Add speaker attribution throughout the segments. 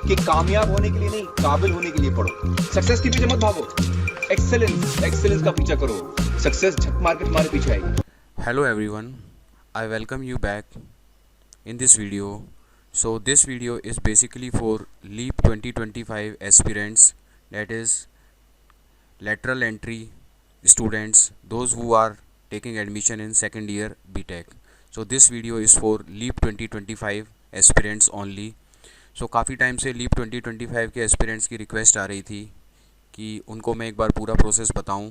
Speaker 1: कि कामयाब होने के लिए नहीं, काबिल होने के लिए पढ़ो। सक्सेस के पीछे मत भागो, एक्सेलेंस एक्सेलेंस का पीछा करो। सक्सेस झक मार के तुम्हारे पीछे आएगी।
Speaker 2: Hello everyone, I welcome you back in this video. So this video is basically for LEAP 2025 aspirants, that is lateral entry students, those who are taking admission in second year BTech. So this video is for LEAP 2025 aspirants only. So काफ़ी time से LEAP 2025 के aspirants की request आ रही थी कि उनको मैं एक बार पूरा प्रोसेस बताऊं।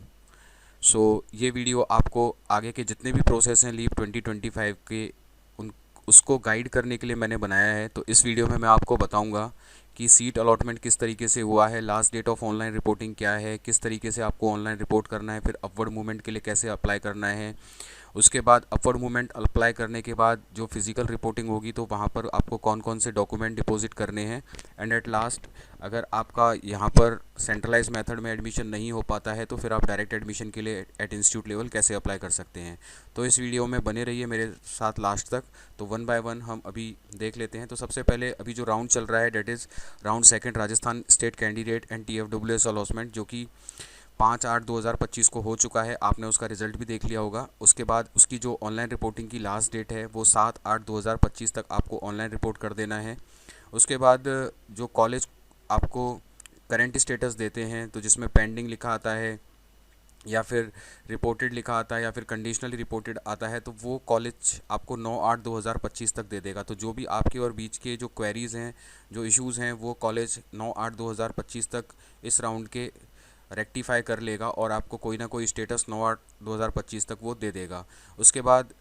Speaker 2: ये वीडियो आपको आगे के जितने भी प्रोसेस हैं लीप 2025 के उन उसको गाइड करने के लिए मैंने बनाया है। तो इस वीडियो में मैं आपको बताऊंगा कि सीट अलॉटमेंट किस तरीके से हुआ है, last date of online reporting क्या है, किस तरीके से आपको ऑनलाइन रिपोर्ट करना है, फिर अपवर्ड मूवमेंट के लिए कैसे अप्लाई करना है। उसके बाद अपवर्ड मूवमेंट अप्लाई करने के बाद जो फिज़िकल रिपोर्टिंग होगी तो वहाँ पर आपको कौन कौन से डॉक्यूमेंट डिपॉजिट करने हैं। एंड एट लास्ट अगर आपका यहाँ पर सेंट्रलाइज मेथड में एडमिशन नहीं हो पाता है तो फिर आप डायरेक्ट एडमिशन के लिए एट इंस्टीट्यूट लेवल कैसे अप्लाई कर सकते हैं। तो इस वीडियो में बने रहिए मेरे साथ लास्ट तक। तो वन बाय वन हम अभी देख लेते हैं। तो सबसे पहले अभी जो राउंड चल रहा है that is round second Rajasthan state candidate and TFWS allotment, जो कि 5/8/2025 को हो चुका है। आपने उसका रिजल्ट भी देख लिया होगा। उसके बाद उसकी जो ऑनलाइन रिपोर्टिंग की लास्ट डेट है वो 7/8/2025 तक आपको ऑनलाइन रिपोर्ट कर देना है। उसके बाद जो कॉलेज आपको करंट स्टेटस देते हैं, तो जिसमें पेंडिंग लिखा आता है या फिर रिपोर्टेड लिखा आता है या फिर कंडीशनली रिपोर्टेड आता है, तो वो कॉलेज आपको 9/8/2025 तक दे देगा। तो जो भी आपके और बीच के जो क्वेरीज़ हैं, जो इश्यूज़ हैं, वो कॉलेज 9/8/2025 तक इस राउंड के रेक्टिफाई कर लेगा और आपको कोई ना कोई स्टेटस 9/8/2025 तक वो दे देगा। उसके बाद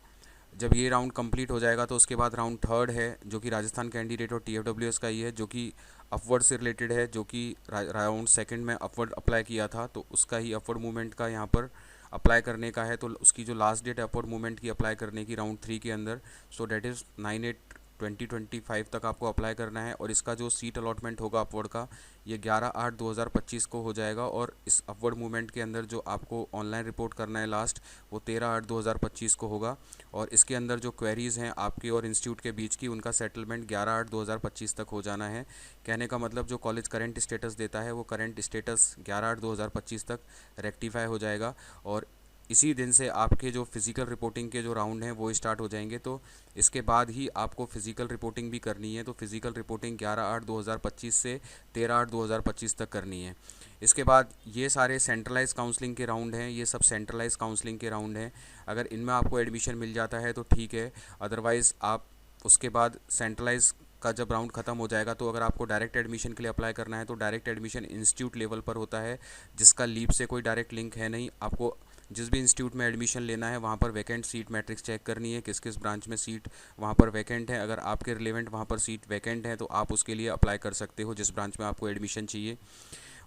Speaker 2: जब ये राउंड कंप्लीट हो जाएगा तो उसके बाद राउंड थर्ड है जो कि राजस्थान कैंडिडेट और TFWS का ही है, जो कि अपवर्ड से रिलेटेड है, जो कि राउंड सेकंड में अपवर्ड अप्लाई किया था तो उसका ही अपवर्ड मूवमेंट का यहाँ पर अप्लाई करने का है। तो उसकी जो लास्ट डेट अपवर्ड मूवमेंट की अप्लाई करने की राउंड 3 के अंदर, सो डेट इज़ 9/8/2025 तक आपको अप्लाई करना है। और इसका जो सीट अलॉटमेंट होगा अपवर्ड का, ये 11/8/2025 को हो जाएगा। और इस अपवर्ड मूवमेंट के अंदर जो आपको ऑनलाइन रिपोर्ट करना है लास्ट, वो 13/8/2025 को होगा। और इसके अंदर जो क्वेरीज़ हैं आपके और इंस्टीट्यूट के बीच की, उनका सेटलमेंट 11/8/2025 तक हो जाना है। कहने का मतलब जो कॉलेज करंट स्टेटस देता है वो करंट स्टेटस 11/8/2025 तक रेक्टिफाई हो जाएगा। और इसी दिन से आपके जो फिज़िकल रिपोर्टिंग के जो राउंड हैं वो स्टार्ट हो जाएंगे। तो इसके बाद ही आपको फ़िज़िकल रिपोर्टिंग भी करनी है। तो फिज़िकल रिपोर्टिंग 11/8/2025 से 13/8/2025 तक करनी है। इसके बाद ये सारे सेंट्रलाइज काउंसलिंग के राउंड हैं, ये सब सेंट्रलाइज काउंसलिंग के राउंड हैं। अगर इनमें आपको एडमिशन मिल जाता है तो ठीक है, अदरवाइज़ आप उसके बाद सेंट्रलाइज का जब राउंड ख़त्म हो जाएगा तो अगर आपको डायरेक्ट एडमिशन के लिए अप्लाई करना है तो डायरेक्ट एडमिशन इंस्टीट्यूट लेवल पर होता है, जिसका लीप से कोई डायरेक्ट लिंक है नहीं। आपको जिस भी इंस्टीट्यूट में एडमिशन लेना है वहाँ पर वैकेंट सीट मैट्रिक्स चेक करनी है, किस किस ब्रांच में सीट वहाँ पर वैकेंट है। अगर आपके रिलेवेंट वहाँ पर सीट वैकेंट है तो आप उसके लिए अप्लाई कर सकते हो जिस ब्रांच में आपको एडमिशन चाहिए।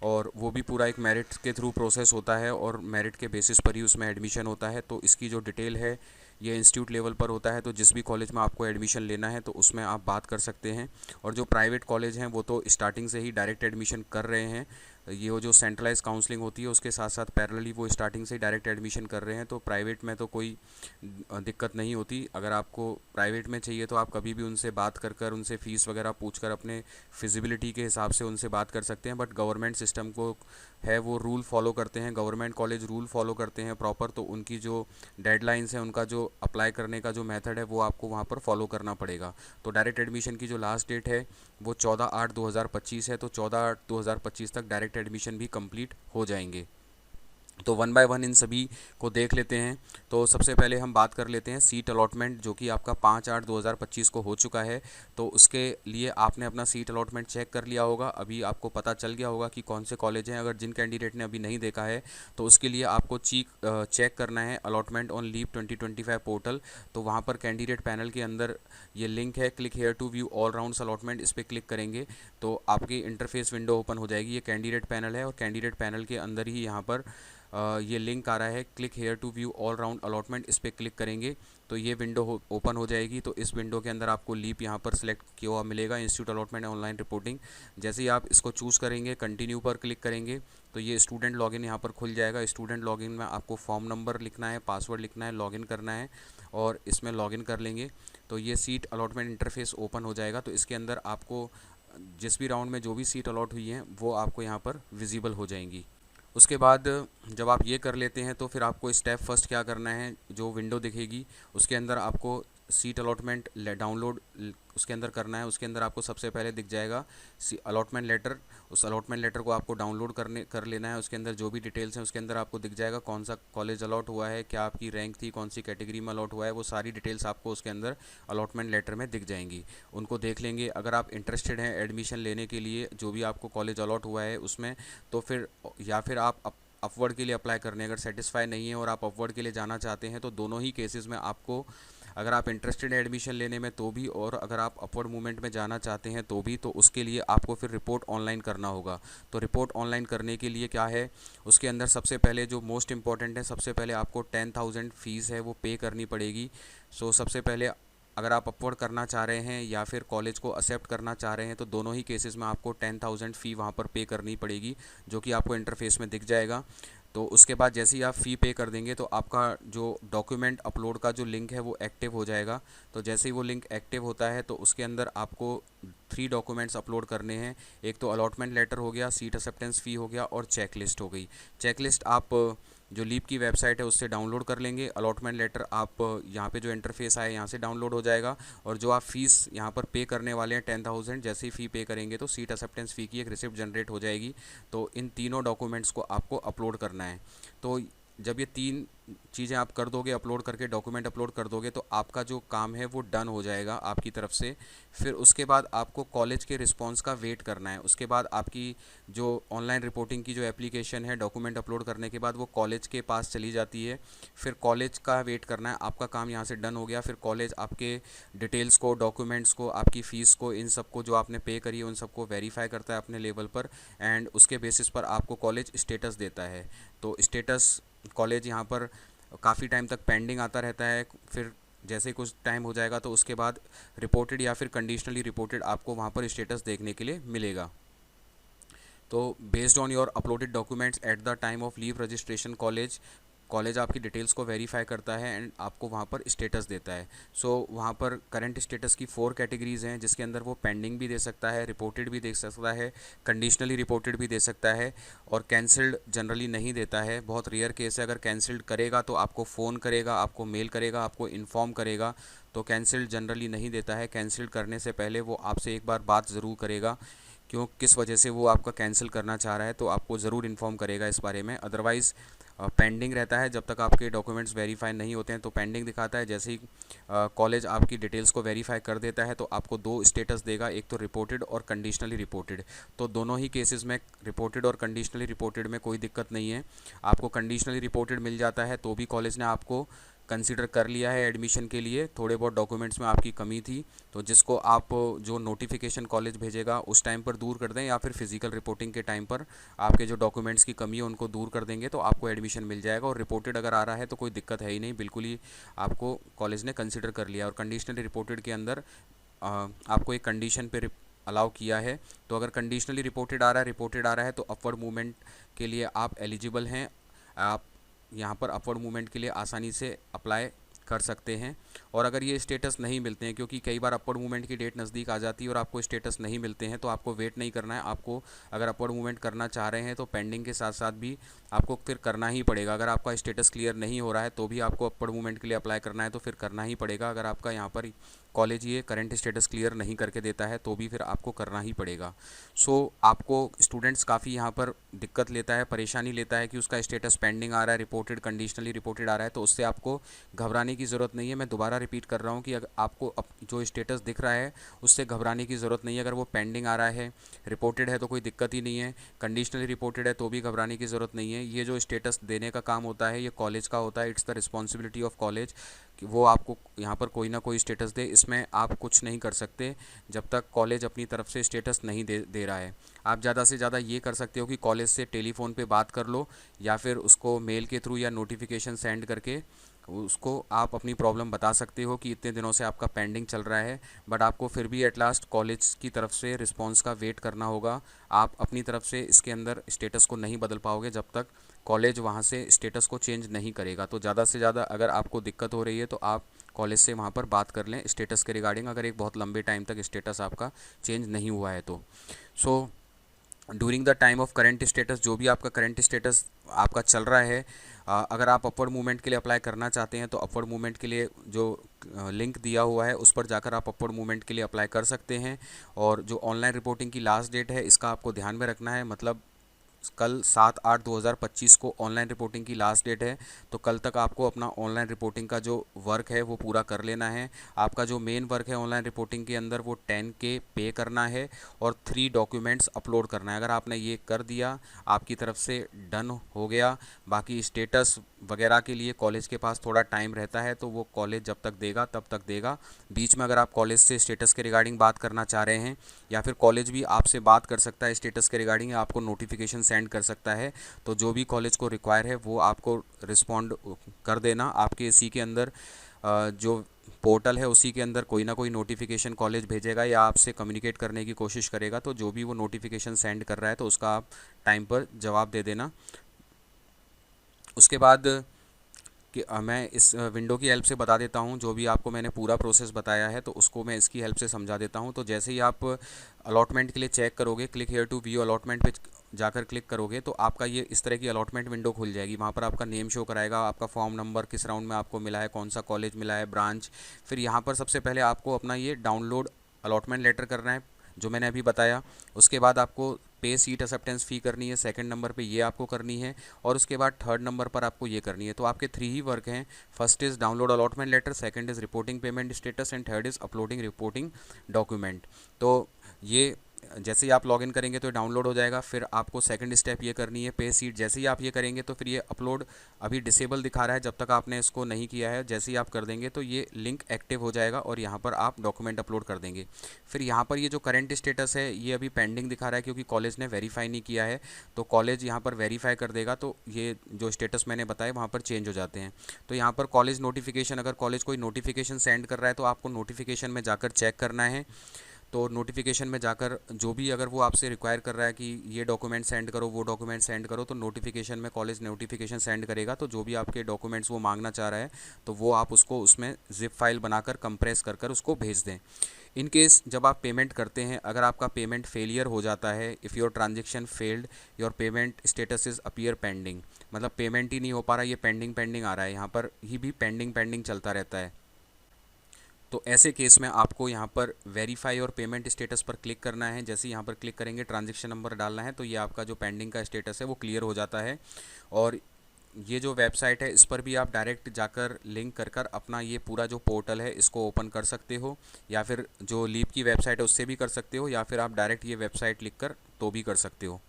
Speaker 2: और वो भी पूरा एक मेरिट के थ्रू प्रोसेस होता है और मेरिट के बेसिस पर ही उसमें एडमिशन होता है। तो इसकी जो डिटेल है ये इंस्टीट्यूट लेवल पर होता है। तो जिस भी कॉलेज में आपको एडमिशन लेना है तो उसमें आप बात कर सकते हैं। और जो प्राइवेट कॉलेज हैं वो तो स्टार्टिंग से ही डायरेक्ट एडमिशन कर रहे हैं। ये वो जो सेंट्रलाइज काउंसलिंग होती है उसके साथ साथ पैरेलली वो स्टार्टिंग से ही डायरेक्ट एडमिशन कर रहे हैं। तो प्राइवेट में तो कोई दिक्कत नहीं होती। अगर आपको प्राइवेट में चाहिए तो आप कभी भी उनसे बात कर कर उनसे फ़ीस वगैरह पूछ कर अपने फिजिबिलिटी के हिसाब से उनसे बात कर सकते हैं। बट गवर्नमेंट सिस्टम को है वो रूल फॉलो करते हैं, गवर्नमेंट कॉलेज रूल फॉलो करते हैं प्रॉपर। तो उनकी जो डेडलाइंस हैं, उनका जो अप्लाई करने का जो मेथड है वो आपको वहाँ पर फॉलो करना पड़ेगा। तो डायरेक्ट एडमिशन की जो लास्ट डेट है वो 14/8/2025 है। तो 14/8/2025 तक डायरेक्ट एडमिशन भी कंप्लीट हो जाएंगे। तो वन बाय वन इन सभी को देख लेते हैं। तो सबसे पहले हम बात कर लेते हैं सीट अलॉटमेंट, जो कि आपका 5/8/2025 को हो चुका है। तो उसके लिए आपने अपना सीट अलॉटमेंट चेक कर लिया होगा, अभी आपको पता चल गया होगा कि कौन से कॉलेज हैं। अगर जिन कैंडिडेट ने अभी नहीं देखा है तो उसके लिए आपको चेक करना है अलॉटमेंट ऑन लीप 2025 पोर्टल। तो वहाँ पर कैंडिडेट पैनल के अंदर ये लिंक है, click here to view all rounds allotment, इस पर क्लिक करेंगे तो आपकी इंटरफेस विंडो ओपन हो जाएगी। ये कैंडिडेट पैनल है और कैंडिडेट पैनल के अंदर ही यहाँ पर ये लिंक आ रहा है click here to view all round allotment, इस पर क्लिक करेंगे तो ये विंडो ओपन हो जाएगी। तो इस विंडो के अंदर आपको लीप यहाँ पर सिलेक्ट किया हुआ मिलेगा, इंस्टीट्यूट अलॉटमेंट ऑनलाइन रिपोर्टिंग। जैसे ही आप इसको चूज़ करेंगे, कंटिन्यू पर क्लिक करेंगे तो ये स्टूडेंट लॉगिन यहाँ पर खुल जाएगा। स्टूडेंट लॉगिन में आपको फॉर्म नंबर लिखना है, पासवर्ड लिखना है, लॉगिन करना है और इसमें लॉगिन कर लेंगे तो ये सीट अलॉटमेंट इंटरफेस ओपन हो जाएगा। तो इसके अंदर आपको जिस भी राउंड में जो भी सीट अलॉट हुई हैं वो आपको यहाँ पर विजिबल हो जाएंगी। उसके बाद जब आप ये कर लेते हैं तो फिर आपको स्टेप फर्स्ट क्या करना है, जो विंडो दिखेगी उसके अंदर आपको सीट अलॉटमेंट डाउनलोड उसके अंदर करना है। उसके अंदर आपको सबसे पहले दिख जाएगा अलॉटमेंट लेटर, उस अलॉटमेंट लेटर को आपको डाउनलोड कर लेना है। उसके अंदर जो भी डिटेल्स हैं उसके अंदर आपको दिख जाएगा कौन सा कॉलेज अलॉट हुआ है, क्या आपकी रैंक थी, कौन सी कैटेगरी में अलॉट हुआ है, वो सारी डिटेल्स आपको उसके अंदर अलॉटमेंट लेटर में दिख जाएंगी। उनको देख लेंगे। अगर आप इंटरेस्टेड हैं एडमिशन लेने के लिए जो भी आपको कॉलेज अलॉट हुआ है उसमें, तो फिर या फिर आप अपवर्ड के लिए अप्लाई करने, अगर सेटिस्फाई नहीं है और आप अपवर्ड के लिए जाना चाहते हैं तो दोनों ही केसेस में आपको, अगर आप इंटरेस्टेड हैं एडमिशन लेने में तो भी और अगर आप अपवर्ड मूवमेंट में जाना चाहते हैं तो भी, तो उसके लिए आपको फिर रिपोर्ट ऑनलाइन करना होगा। तो रिपोर्ट ऑनलाइन करने के लिए क्या है, उसके अंदर सबसे पहले जो मोस्ट इम्पॉर्टेंट है, सबसे पहले आपको 10,000 फ़ीस है वो पे करनी पड़ेगी। सो सबसे पहले अगर आप अपवर्ड करना चाह रहे हैं या फिर कॉलेज को एक्सेप्ट करना चाह रहे हैं तो दोनों ही केसेस में आपको 10,000 फ़ी वहाँ पर पे करनी पड़ेगी, जो कि आपको इंटरफेस में दिख जाएगा। तो उसके बाद जैसे ही आप फ़ी पे कर देंगे तो आपका जो डॉक्यूमेंट अपलोड का जो लिंक है वो एक्टिव हो जाएगा। तो जैसे ही वो लिंक एक्टिव होता है तो उसके अंदर आपको 3 डॉक्यूमेंट्स अपलोड करने हैं। एक तो अलॉटमेंट लेटर हो गया, सीट एक्सेप्टेंस फ़ी हो गया और चेकलिस्ट हो गई। चेकलिस्ट आप जो लीप की वेबसाइट है उससे डाउनलोड कर लेंगे। अलॉटमेंट लेटर आप यहाँ पे जो इंटरफेस आए यहाँ से डाउनलोड हो जाएगा। और जो आप फ़ीस यहाँ पर पे करने वाले हैं 10,000, जैसे ही फ़ी पे करेंगे तो सीट एक्सेप्टेंस फ़ी की एक रिसिप्ट जनरेट हो जाएगी। तो इन तीनों डॉक्यूमेंट्स को आपको अपलोड करना है। तो जब ये 3 चीज़ें आप कर दोगे, अपलोड करके डॉक्यूमेंट अपलोड कर दोगे तो आपका जो काम है वो डन हो जाएगा आपकी तरफ से। फिर उसके बाद आपको कॉलेज के रिस्पांस का वेट करना है। उसके बाद आपकी जो ऑनलाइन रिपोर्टिंग की जो एप्लीकेशन है, डॉक्यूमेंट अपलोड करने के बाद वो कॉलेज के पास चली जाती है। फिर कॉलेज का वेट करना है। आपका काम यहाँ से डन हो गया। फिर कॉलेज आपके डिटेल्स को, डॉक्यूमेंट्स को, आपकी फ़ीस को, इन सब को जो आपने पे करी है उन सबको वेरीफाई करता है अपने लेवल पर एंड उसके बेसिस पर आपको कॉलेज स्टेटस देता है। तो स्टेटस कॉलेज यहाँ पर काफ़ी टाइम तक पेंडिंग आता रहता है। फिर जैसे ही कुछ टाइम हो जाएगा तो उसके बाद रिपोर्टेड या फिर कंडीशनली रिपोर्टेड आपको वहाँ पर स्टेटस देखने के लिए मिलेगा। तो based on your uploaded documents at the time of leave registration college आपकी डिटेल्स को वेरीफाई करता है एंड आपको वहाँ पर स्टेटस देता है। सो वहाँ पर करंट स्टेटस की 4 कैटेगरीज़ हैं जिसके अंदर वो पेंडिंग भी दे सकता है, रिपोर्टेड भी दे सकता है, कंडीशनली रिपोर्टेड भी दे सकता है और कैंसिल्ड जनरली नहीं देता है। बहुत रेयर केस है, अगर कैंसिल्ड करेगा तो आपको फ़ोन करेगा, आपको मेल करेगा, आपको इन्फॉर्म करेगा। तो कैंसिल्ड जनरली नहीं देता है। कैंसिल्ड करने से पहले वो आपसे एक बार बात ज़रूर करेगा क्यों, किस वजह से वो आपका कैंसिल करना चाह रहा है, तो आपको ज़रूर इन्फॉर्म करेगा इस बारे में। अदरवाइज़ पेंडिंग रहता है जब तक आपके डॉक्यूमेंट्स वेरीफाई नहीं होते हैं। तो पेंडिंग दिखाता है। जैसे ही कॉलेज आपकी डिटेल्स को वेरीफाई कर देता है तो आपको 2 स्टेटस देगा, एक तो रिपोर्टेड और कंडीशनली रिपोर्टेड। तो दोनों ही केसेस में रिपोर्टेड और कंडीशनली रिपोर्टेड में कोई दिक्कत नहीं है। आपको कंडीशनली रिपोर्टेड मिल जाता है तो भी कॉलेज ने आपको कंसीडर कर लिया है एडमिशन के लिए। थोड़े बहुत डॉक्यूमेंट्स में आपकी कमी थी तो जिसको आप जो नोटिफिकेशन कॉलेज भेजेगा उस टाइम पर दूर कर दें या फिर फिजिकल रिपोर्टिंग के टाइम पर आपके जो डॉक्यूमेंट्स की कमी है उनको दूर कर देंगे तो आपको एडमिशन मिल जाएगा। और रिपोर्टेड अगर आ रहा है तो कोई दिक्कत है ही नहीं, बिल्कुल ही आपको कॉलेज ने कंसिडर कर लिया। और कंडीशनली रिपोर्टेड के अंदर आपको एक कंडीशन पे अलाउ किया है। तो अगर कंडीशनली रिपोर्टेड आ रहा है तो अपवर्ड मूवमेंट के लिए आप एलिजिबल हैं। आप यहाँ पर अपवर्ड मूवमेंट के लिए आसानी से अप्लाई कर सकते हैं। और अगर ये स्टेटस नहीं मिलते हैं, क्योंकि कई बार अपवर्ड मूवमेंट की डेट नज़दीक आ जाती है और आपको स्टेटस नहीं मिलते हैं, तो आपको वेट नहीं करना है। आपको अगर अपवर्ड मूवमेंट करना चाह रहे हैं तो पेंडिंग के साथ साथ भी आपको फिर करना ही पड़ेगा। अगर आपका स्टेटस क्लियर नहीं हो रहा है तो भी आपको अपवर्ड मूवमेंट के लिए अप्लाई करना है तो फिर करना ही पड़ेगा। अगर आपका यहाँ पर कॉलेज ये करंट स्टेटस क्लियर नहीं करके देता है तो भी फिर आपको करना ही पड़ेगा। सो आपको स्टूडेंट्स काफ़ी यहाँ पर दिक्कत लेता है, परेशानी लेता है कि उसका स्टेटस पेंडिंग आ रहा है, रिपोर्टेड कंडीशनली रिपोर्टेड आ रहा है, तो उससे आपको घबराने की ज़रूरत नहीं है। मैं दोबारा रिपीट कर रहा हूँ कि अगर आपको जो स्टेटस दिख रहा है उससे घबराने की ज़रूरत नहीं है। अगर वो पेंडिंग आ रहा है, रिपोर्टेड है तो कोई दिक्कत ही नहीं है, कंडीशनली रिपोर्टेड है तो भी घबराने की ज़रूरत नहीं है। ये जो स्टेटस देने का काम होता है ये कॉलेज का होता है, it's the responsibility of college कि वो आपको यहाँ पर कोई ना कोई स्टेटस दे। इसमें आप कुछ नहीं कर सकते जब तक कॉलेज अपनी तरफ से स्टेटस नहीं दे रहा है। आप ज़्यादा से ज़्यादा ये कर सकते हो कि कॉलेज से टेलीफोन पे बात कर लो या फिर उसको मेल के थ्रू या नोटिफिकेशन सेंड करके उसको आप अपनी प्रॉब्लम बता सकते हो कि इतने दिनों से आपका पेंडिंग चल रहा है। बट आपको फिर भी एट लास्ट कॉलेज की तरफ से रिस्पांस का वेट करना होगा। आप अपनी तरफ से इसके अंदर स्टेटस को नहीं बदल पाओगे जब तक कॉलेज वहाँ से स्टेटस को चेंज नहीं करेगा। तो ज़्यादा से ज़्यादा अगर आपको दिक्कत हो रही है तो आप कॉलेज से वहाँ पर बात कर लें स्टेटस के रिगार्डिंग, अगर एक बहुत लंबे टाइम तक स्टेटस आपका चेंज नहीं हुआ है तो। So during the time of current status, जो भी आपका करंट स्टेटस आपका चल रहा है, अगर आप अपवर्ड मूवमेंट के लिए अप्लाई करना चाहते हैं तो अपवर्ड मूवमेंट के लिए जो लिंक दिया हुआ है उस पर जाकर आप अपवर्ड मूवमेंट के लिए अप्लाई कर सकते हैं। और जो ऑनलाइन रिपोर्टिंग की लास्ट डेट है इसका आपको ध्यान में रखना है, मतलब कल 7/8/2025 को ऑनलाइन रिपोर्टिंग की लास्ट डेट है। तो कल तक आपको अपना ऑनलाइन रिपोर्टिंग का जो वर्क है वो पूरा कर लेना है। आपका जो मेन वर्क है ऑनलाइन रिपोर्टिंग के अंदर वो 10K पे करना है और 3 डॉक्यूमेंट्स अपलोड करना है। अगर आपने ये कर दिया आपकी तरफ से डन हो गया। बाकी स्टेटस वगैरह के लिए कॉलेज के पास थोड़ा टाइम रहता है तो वो कॉलेज जब तक देगा तब तक देगा। बीच में अगर आप कॉलेज से स्टेटस के रिगार्डिंग बात करना चाह रहे हैं या फिर कॉलेज भी आपसे बात कर सकता है स्टेटस के रिगार्डिंग, आपको नोटिफिकेशन सेंड कर सकता है। तो जो भी कॉलेज को रिक्वायर है वो आपको रिस्पॉन्ड कर देना। आपके इसी के अंदर जो पोर्टल है उसी के अंदर कोई ना कोई नोटिफिकेशन कॉलेज भेजेगा या आपसे कम्युनिकेट करने की कोशिश करेगा। तो जो भी वो नोटिफिकेशन सेंड कर रहा है तो उसका आप टाइम पर जवाब दे देना। उसके बाद कि मैं इस विंडो की हेल्प से बता देता हूँ, जो भी आपको मैंने पूरा प्रोसेस बताया है तो उसको मैं इसकी हेल्प से समझा देता हूँ। तो जैसे ही आप अलॉटमेंट के लिए चेक करोगे, click here to view allotment पे जाकर क्लिक करोगे तो आपका ये इस तरह की अलॉटमेंट विंडो खुल जाएगी। वहाँ पर आपका नेम शो कराएगा, आपका फॉर्म नंबर, किस राउंड में आपको मिला है, कौन सा कॉलेज मिला है, ब्रांच। फिर यहाँ पर सबसे पहले आपको अपना ये डाउनलोड अलॉटमेंट लेटर करना है जो मैंने अभी बताया। उसके बाद आपको पे सीट एक्सेप्टेंस फ़ी करनी है, सेकंड नंबर पे ये आपको करनी है और उसके बाद थर्ड नंबर पर आपको ये करनी है। तो आपके 3 ही वर्क हैं। First is download allotment letter, second is reporting payment status and third is uploading reporting document. तो ये जैसे ही आप लॉगिन करेंगे तो डाउनलोड हो जाएगा। फिर आपको सेकंड स्टेप ये करनी है पे सीट। जैसे ही आप ये करेंगे तो फिर ये अपलोड अभी डिसेबल दिखा रहा है जब तक आपने इसको नहीं किया है। जैसे ही आप कर देंगे तो ये लिंक एक्टिव हो जाएगा और यहाँ पर आप डॉक्यूमेंट अपलोड कर देंगे। फिर यहाँ पर ये जो करंट स्टेटस है ये अभी पेंडिंग दिखा रहा है क्योंकि कॉलेज ने वेरीफाई नहीं किया है। तो कॉलेज यहाँ पर वेरीफाई कर देगा तो ये जो स्टेटस मैंने बताया वहाँ पर चेंज हो जाते हैं। तो यहाँ पर कॉलेज नोटिफिकेशन, अगर कॉलेज कोई नोटिफिकेशन सेंड कर रहा है तो आपको नोटिफिकेशन में जाकर चेक करना है। तो नोटिफिकेशन में जाकर जो भी अगर वो आपसे रिक्वायर कर रहा है कि ये डॉक्यूमेंट सेंड करो, वो डॉक्यूमेंट सेंड करो, तो नोटिफिकेशन में कॉलेज नोटिफिकेशन सेंड करेगा। तो जो भी आपके डॉक्यूमेंट्स वो मांगना चाह रहा है तो वो आप उसको उसमें जिप फाइल बनाकर कंप्रेस कर कर उसको भेज दें। इन केस जब आप पेमेंट करते हैं, अगर आपका पेमेंट फेलियर हो जाता है, if your transaction failed your payment status is appear pending, मतलब पेमेंट ही नहीं हो पा रहा, ये पेंडिंग पेंडिंग आ रहा है, यहाँ पर ही भी पेंडिंग पेंडिंग चलता रहता है। तो ऐसे केस में आपको यहाँ पर वेरीफाई और पेमेंट स्टेटस पर क्लिक करना है। जैसे यहाँ पर क्लिक करेंगे ट्रांजैक्शन नंबर डालना है तो ये आपका जो पेंडिंग का स्टेटस है वो क्लियर हो जाता है। और ये जो वेबसाइट है इस पर भी आप डायरेक्ट जाकर लिंक कर कर अपना ये पूरा जो पोर्टल है इसको ओपन कर सकते हो, या फिर जो लीप की वेबसाइट है उससे भी कर सकते हो, या फिर आप डायरेक्ट ये वेबसाइट लिख कर तो भी कर सकते हो।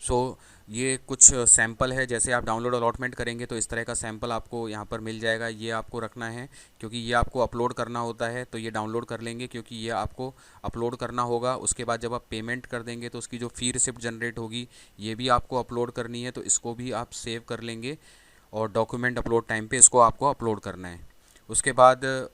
Speaker 2: सो ये कुछ सैंपल है, जैसे आप डाउनलोड अलॉटमेंट करेंगे तो इस तरह का सैंपल आपको यहाँ पर मिल जाएगा। ये आपको रखना है क्योंकि ये आपको अपलोड करना होता है, तो ये डाउनलोड कर लेंगे क्योंकि ये आपको अपलोड करना होगा। उसके बाद जब आप पेमेंट कर देंगे तो उसकी जो फ़ी रिसिप्ट जनरेट होगी ये भी आपको अपलोड करनी है, तो इसको भी आप सेव कर लेंगे और डॉक्यूमेंट अपलोड टाइम पे इसको आपको अपलोड करना है। उसके बाद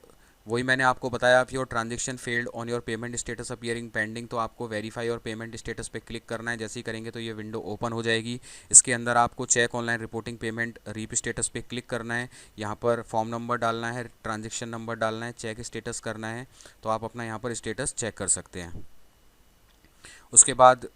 Speaker 2: वही मैंने आपको बताया, if your transaction failed on your payment status appearing pending, तो आपको वेरीफाई और पेमेंट स्टेटस पे क्लिक करना है। जैसे ही करेंगे तो ये विंडो ओपन हो जाएगी। इसके अंदर आपको चेक ऑनलाइन रिपोर्टिंग पेमेंट रीप स्टेटस पे क्लिक करना है। यहाँ पर फॉर्म नंबर डालना है, ट्रांजेक्शन नंबर डालना है, चेक स्टेटस करना है, तो आप अपना यहाँ पर स्टेटस चेक कर सकते हैं। उसके बाद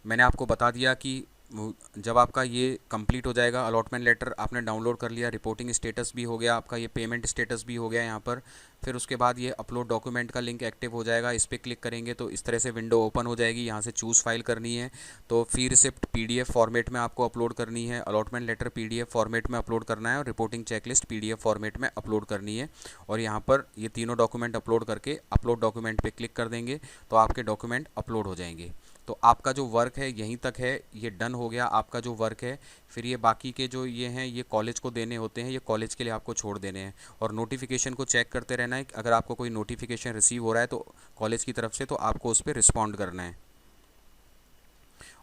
Speaker 2: मैंने आपको बता दिया कि जब आपका ये कंप्लीट हो जाएगा, अलॉटमेंट लेटर आपने डाउनलोड कर लिया, रिपोर्टिंग स्टेटस भी हो गया आपका, ये पेमेंट स्टेटस भी हो गया यहाँ पर, फिर उसके बाद ये अपलोड डॉक्यूमेंट का लिंक एक्टिव हो जाएगा। इस पर क्लिक करेंगे तो इस तरह से विंडो ओपन हो जाएगी। यहाँ से चूज़ फाइल करनी है, तो फी रिसिप्ट पीडीएफ फॉर्मेट में आपको अपलोड करनी है, अलॉटमेंट लेटर पीडीएफ फॉर्मेट में अपलोड करना है, और रिपोर्टिंग चेकलिस्ट पीडीएफ फॉर्मेट में अपलोड करनी है। और यहाँ पर ये तीनों डॉक्यूमेंट अपलोड करके अपलोड डॉक्यूमेंट पे क्लिक कर देंगे तो आपके डॉक्यूमेंट अपलोड हो जाएंगे। तो आपका जो वर्क है यहीं तक है, ये डन हो गया आपका जो वर्क है। फिर ये बाकी के जो ये हैं ये कॉलेज को देने होते हैं, ये कॉलेज के लिए आपको छोड़ देने हैं। और नोटिफिकेशन को चेक करते रहना है, अगर आपको कोई नोटिफिकेशन रिसीव हो रहा है तो कॉलेज की तरफ से, तो आपको उस पर रिस्पॉन्ड करना है।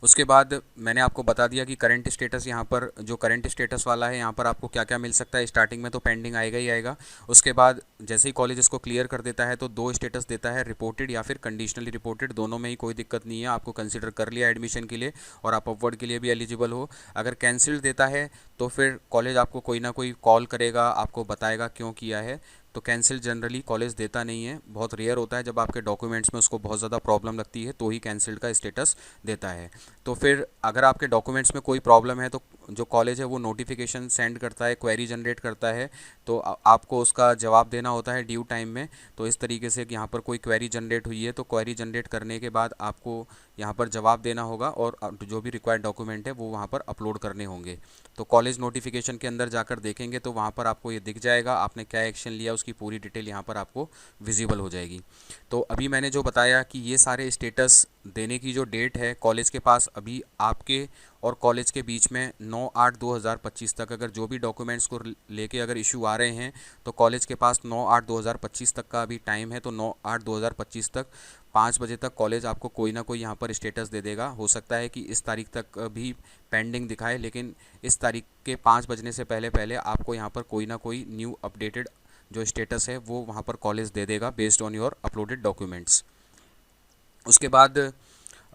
Speaker 2: उसके बाद मैंने आपको बता दिया कि करंट स्टेटस, यहाँ पर जो करंट स्टेटस वाला है यहाँ पर आपको क्या क्या मिल सकता है। स्टार्टिंग में तो पेंडिंग आएगा ही आएगा। उसके बाद जैसे ही कॉलेज इसको क्लियर कर देता है तो दो स्टेटस देता है, रिपोर्टेड या फिर कंडीशनली रिपोर्टेड। दोनों में ही कोई दिक्कत नहीं है, आपको कंसिडर कर लिया एडमिशन के लिए और आप अपवर्ड के लिए भी एलिजिबल हो। अगर कैंसिल देता है तो फिर कॉलेज आपको कोई ना कोई कॉल करेगा, आपको बताएगा क्यों किया है। तो कैंसिल जनरली कॉलेज देता नहीं है, बहुत रेयर होता है, जब आपके डॉक्यूमेंट्स में उसको बहुत ज़्यादा प्रॉब्लम लगती है तो ही कैंसिल्ड का स्टेटस देता है। तो फिर अगर आपके डॉक्यूमेंट्स में कोई प्रॉब्लम है तो जो कॉलेज है वो नोटिफिकेशन सेंड करता है, क्वेरी जनरेट करता है, तो आपको उसका जवाब देना होता है ड्यू टाइम में। तो इस तरीके से यहाँ पर कोई क्वेरी जनरेट हुई है तो क्वेरी जनरेट करने के बाद आपको यहाँ पर जवाब देना होगा और जो भी रिक्वायर्ड डॉक्यूमेंट है वो वहाँ पर अपलोड करने होंगे। तो कॉलेज नोटिफिकेशन के अंदर जाकर देखेंगे तो वहाँ पर आपको ये दिख जाएगा, आपने क्या एक्शन लिया उसकी पूरी डिटेल यहाँ पर आपको विजिबल हो जाएगी। तो अभी मैंने जो बताया कि ये सारे स्टेटस देने की जो डेट है कॉलेज के पास, अभी आपके और कॉलेज के बीच में 9/8/2025 तक अगर जो भी डॉक्यूमेंट्स को लेके अगर इशू आ रहे हैं तो कॉलेज के पास 9/8/2025 तक का अभी टाइम है। तो 9/8/2025 तक 5 बजे तक कॉलेज आपको कोई ना कोई यहाँ पर स्टेटस दे देगा। हो सकता है कि इस तारीख तक भी पेंडिंग दिखाए, लेकिन इस तारीख के 5 बजने से पहले पहले आपको यहाँ पर कोई ना कोई न्यू अपडेटेड जो स्टेटस है वो वहाँ पर कॉलेज दे देगा based on your uploaded documents. उसके बाद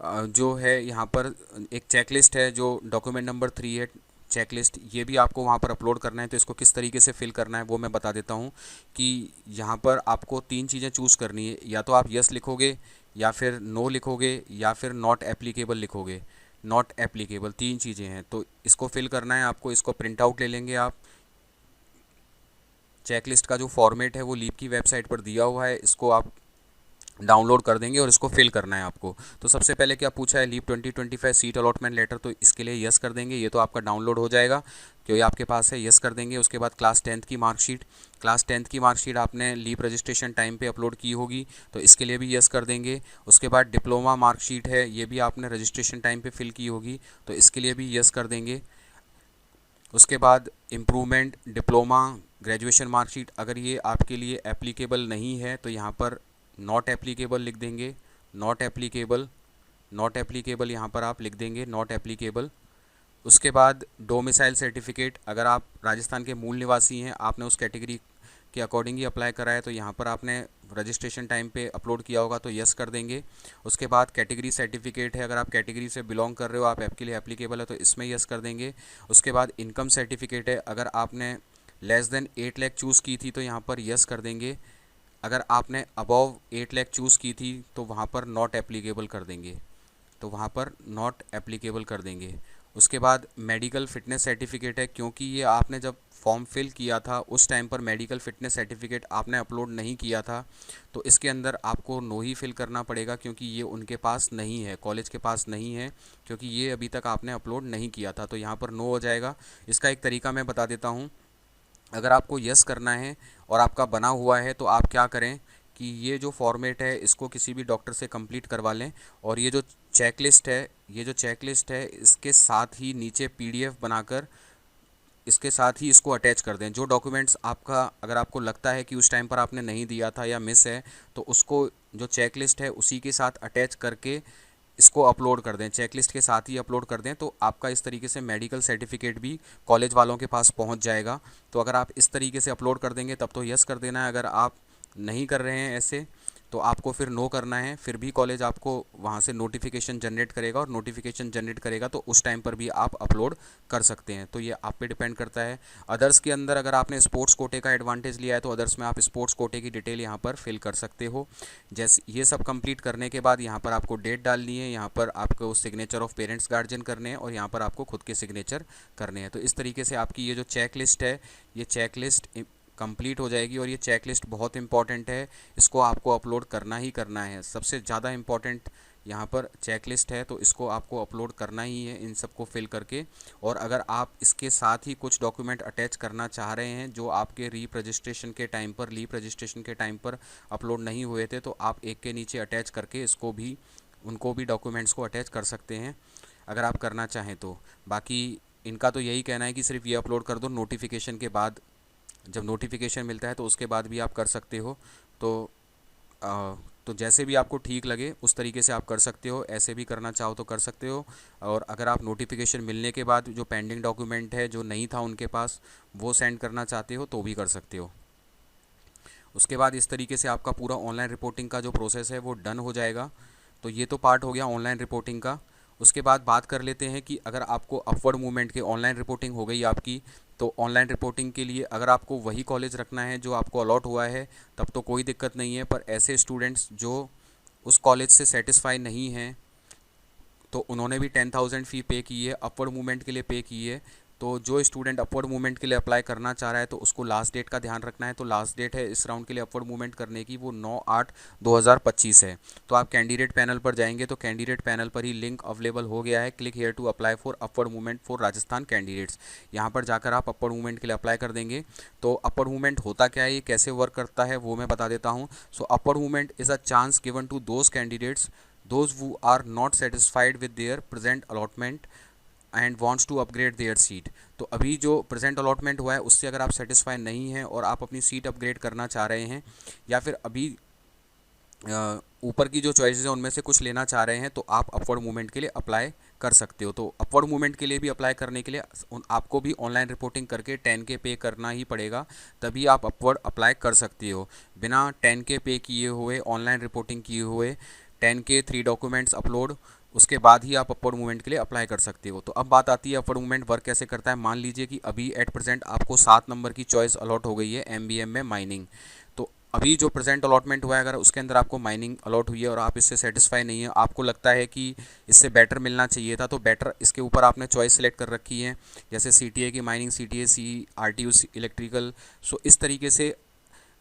Speaker 2: जो है यहाँ पर एक चेकलिस्ट है जो डॉक्यूमेंट नंबर 3 है, चेकलिस्ट, ये भी आपको वहाँ पर अपलोड करना है। तो इसको किस तरीके से फिल करना है वो मैं बता देता हूँ कि यहाँ पर आपको 3 चीज़ें चूज़ करनी है, या तो आप यस लिखोगे या फिर नो लिखोगे या फिर नॉट एप्लीकेबल लिखोगे। नॉट एप्लीकेबल 3 चीज़ें हैं, तो इसको फिल करना है आपको। इसको प्रिंट आउट ले लेंगे आप। चेकलिस्ट का जो फॉर्मेट है वो लीप की वेबसाइट पर दिया हुआ है, इसको आप डाउनलोड कर देंगे और इसको फिल करना है आपको। तो सबसे पहले क्या पूछा है, लीप 2025 सीट अलॉटमेंट लेटर, तो इसके लिए यस कर देंगे। ये तो आपका डाउनलोड हो जाएगा क्योंकि आपके पास है, यस कर देंगे। उसके बाद क्लास 10th की मार्कशीट, क्लास 10th की मार्कशीट आपने लीप रजिस्ट्रेशन टाइम पे अपलोड की होगी तो इसके लिए भी यस कर देंगे। उसके बाद डिप्लोमा मार्कशीट है, ये भी आपने रजिस्ट्रेशन टाइम पे फिल की होगी तो इसके लिए भी यस कर देंगे। उसके बाद इम्प्रूवमेंट डिप्लोमा ग्रेजुएशन मार्कशीट, अगर ये आपके लिए एप्लीकेबल नहीं है तो यहाँ पर नॉट एप्लीकेबल लिख देंगे। नॉट एप्लीकेबल, नॉट एप्लीकेबल यहाँ पर आप लिख देंगे, नॉट एप्लीकेबल। उसके बाद डोमिसाइल सर्टिफिकेट, अगर आप राजस्थान के मूल निवासी हैं, आपने उस कैटेगरी के अकॉर्डिंग ही अप्लाई करा है तो यहाँ पर आपने रजिस्ट्रेशन टाइम पे अपलोड किया होगा तो यस कर देंगे। उसके बाद कैटेगरी सर्टिफिकेट है, अगर आप कैटेगरी से बिलोंग कर रहे हो, आप ऐप के लिए एप्लीकेबल है तो इसमें यस कर देंगे। उसके बाद इनकम सर्टिफिकेट है, अगर आपने लेस देन 8 लाख चूज़ की थी तो यहाँ पर यस कर देंगे। अगर आपने अबव 8 लाख चूज़ की थी तो वहाँ पर नॉट एप्लीकेबल कर देंगे, तो वहाँ पर नॉट एप्लीकेबल कर देंगे। उसके बाद मेडिकल फ़िटनेस सर्टिफिकेट है, क्योंकि ये आपने जब फॉर्म फिल किया था उस टाइम पर मेडिकल फ़िटनेस सर्टिफिकेट आपने अपलोड नहीं किया था तो इसके अंदर आपको नो ही फिल करना पड़ेगा, क्योंकि ये उनके पास नहीं है, कॉलेज के पास नहीं है, क्योंकि ये अभी तक आपने अपलोड नहीं किया था, तो यहाँ पर नो हो जाएगा। इसका एक तरीका मैं बता देता हूँ, अगर आपको यस करना है और आपका बना हुआ है तो आप क्या करें कि ये जो फॉर्मेट है इसको किसी भी डॉक्टर से कंप्लीट करवा लें और ये जो चेकलिस्ट है, ये जो चेकलिस्ट है इसके साथ ही नीचे पीडीएफ बनाकर इसके साथ ही इसको अटैच कर दें। जो डॉक्यूमेंट्स आपका अगर आपको लगता है कि उस टाइम पर आपने नहीं दिया था या मिस है तो उसको जो चेकलिस्ट है उसी के साथ अटैच करके इसको अपलोड कर दें, चेकलिस्ट के साथ ही अपलोड कर दें, तो आपका इस तरीके से मेडिकल सर्टिफिकेट भी कॉलेज वालों के पास पहुंच जाएगा। तो अगर आप इस तरीके से अपलोड कर देंगे तब तो यस कर देना है। अगर आप नहीं कर रहे हैं ऐसे तो आपको फिर नो करना है, फिर भी कॉलेज आपको वहाँ से नोटिफिकेशन जनरेट करेगा, और नोटिफिकेशन जनरेट करेगा तो उस टाइम पर भी आप अपलोड कर सकते हैं। तो ये आप पे डिपेंड करता है। अदर्स के अंदर अगर आपने स्पोर्ट्स कोटे का एडवांटेज लिया है तो अदर्स में आप स्पोर्ट्स कोटे की डिटेल यहाँ पर फिल कर सकते हो। जैसे ये सब कंप्लीट करने के बाद यहाँ पर आपको डेट डालनी है, यहाँ पर आपको सिग्नेचर ऑफ पेरेंट्स गार्जियन करने हैं, और यहाँ पर आपको खुद के सिग्नेचर करने हैं। तो इस तरीके से आपकी ये जो चेक लिस्ट है, ये चेक लिस्ट कंप्लीट हो जाएगी। और ये चेक लिस्ट बहुत इंपॉर्टेंट है, इसको आपको अपलोड करना ही करना है। सबसे ज़्यादा इंपॉर्टेंट यहाँ पर चेक लिस्ट है, तो इसको आपको अपलोड करना ही है इन सबको फिल करके। और अगर आप इसके साथ ही कुछ डॉक्यूमेंट अटैच करना चाह रहे हैं जो आपके लीप रजिस्ट्रेशन के टाइम पर अपलोड नहीं हुए थे, तो आप एक के नीचे अटैच करके इसको भी, उनको भी डॉक्यूमेंट्स को अटैच कर सकते हैं अगर आप करना चाहें तो। बाकी इनका तो यही कहना है कि सिर्फ ये अपलोड कर दो, नोटिफिकेशन के बाद जब नोटिफिकेशन मिलता है तो उसके बाद भी आप कर सकते हो। तो तो जैसे भी आपको ठीक लगे उस तरीके से आप कर सकते हो, ऐसे भी करना चाहो तो कर सकते हो। और अगर आप नोटिफिकेशन मिलने के बाद जो पेंडिंग डॉक्यूमेंट है जो नहीं था उनके पास, वो सेंड करना चाहते हो तो भी कर सकते हो। उसके बाद इस तरीके से आपका पूरा ऑनलाइन रिपोर्टिंग का जो प्रोसेस है वो डन हो जाएगा। तो ये तो पार्ट हो गया ऑनलाइन रिपोर्टिंग का। उसके बाद बात कर लेते हैं कि अगर आपको अपवर्ड मूवमेंट के, ऑनलाइन रिपोर्टिंग हो गई आपकी, तो ऑनलाइन रिपोर्टिंग के लिए अगर आपको वही कॉलेज रखना है जो आपको अलॉट हुआ है तब तो कोई दिक्कत नहीं है। पर ऐसे स्टूडेंट्स जो उस कॉलेज से सेटिस्फाई नहीं हैं, तो उन्होंने भी 10,000 फ़ी पे की है, अपवर्ड मूवमेंट के लिए पे की है। तो जो स्टूडेंट अपवर्ड मूवमेंट के लिए अप्लाई करना चाह रहा है तो उसको लास्ट डेट का ध्यान रखना है। तो लास्ट डेट है इस राउंड के लिए अपवर्ड मूवमेंट करने की, वो 9/8/2025 है। तो आप कैंडिडेट पैनल पर जाएंगे तो कैंडिडेट पैनल पर ही लिंक अवेलेबल हो गया है, click here to apply for upward movement for Rajasthan candidates. यहाँ पर जाकर आप अपवर्ड मूवमेंट के लिए अप्लाई कर देंगे। तो अपवर्ड मूवमेंट होता क्या है, ये कैसे वर्क करता है वो मैं बता देता हूँ। So upward movement is a chance given to those candidates those who are not satisfied with their present allotment and wants to upgrade their seat। तो अभी जो प्रेजेंट अलॉटमेंट हुआ है उससे अगर आप सेटिस्फाई नहीं हैं और आप अपनी सीट अपग्रेड करना चाह रहे हैं, या फिर अभी ऊपर की जो चॉइसेस हैं उनमें से कुछ लेना चाह रहे हैं, तो आप अपवर्ड मूवमेंट के लिए अप्लाई कर सकते हो। तो अपवर्ड मूवमेंट के लिए भी अप्लाई करने के लिए आपको भी ऑनलाइन रिपोर्टिंग करके 10K पे करना ही पड़ेगा, तभी आप अपवर्ड अप्लाई कर सकते हो। बिना 10K पे किए हुए, ऑनलाइन रिपोर्टिंग किए हुए 10K 3 डॉक्यूमेंट्स अपलोड, उसके बाद ही आप अपवर्ड मूवमेंट के लिए अप्लाई कर सकते हो। तो अब बात आती है अपवर्ड मूवमेंट वर्क कैसे करता है। मान लीजिए कि अभी एट प्रेजेंट आपको 7 नंबर की चॉइस अलॉट हो गई है MBM में माइनिंग। तो अभी जो प्रेजेंट अलॉटमेंट हुआ है अगर उसके अंदर आपको माइनिंग अलॉट हुई है और आप इससे सेटिस्फाई नहीं है, आपको लगता है कि इससे बेटर मिलना चाहिए था, तो बेटर इसके ऊपर आपने चॉइस सेलेक्ट कर रखी है, जैसे CTA की माइनिंग, CTA RTU इलेक्ट्रिकल। सो इस तरीके से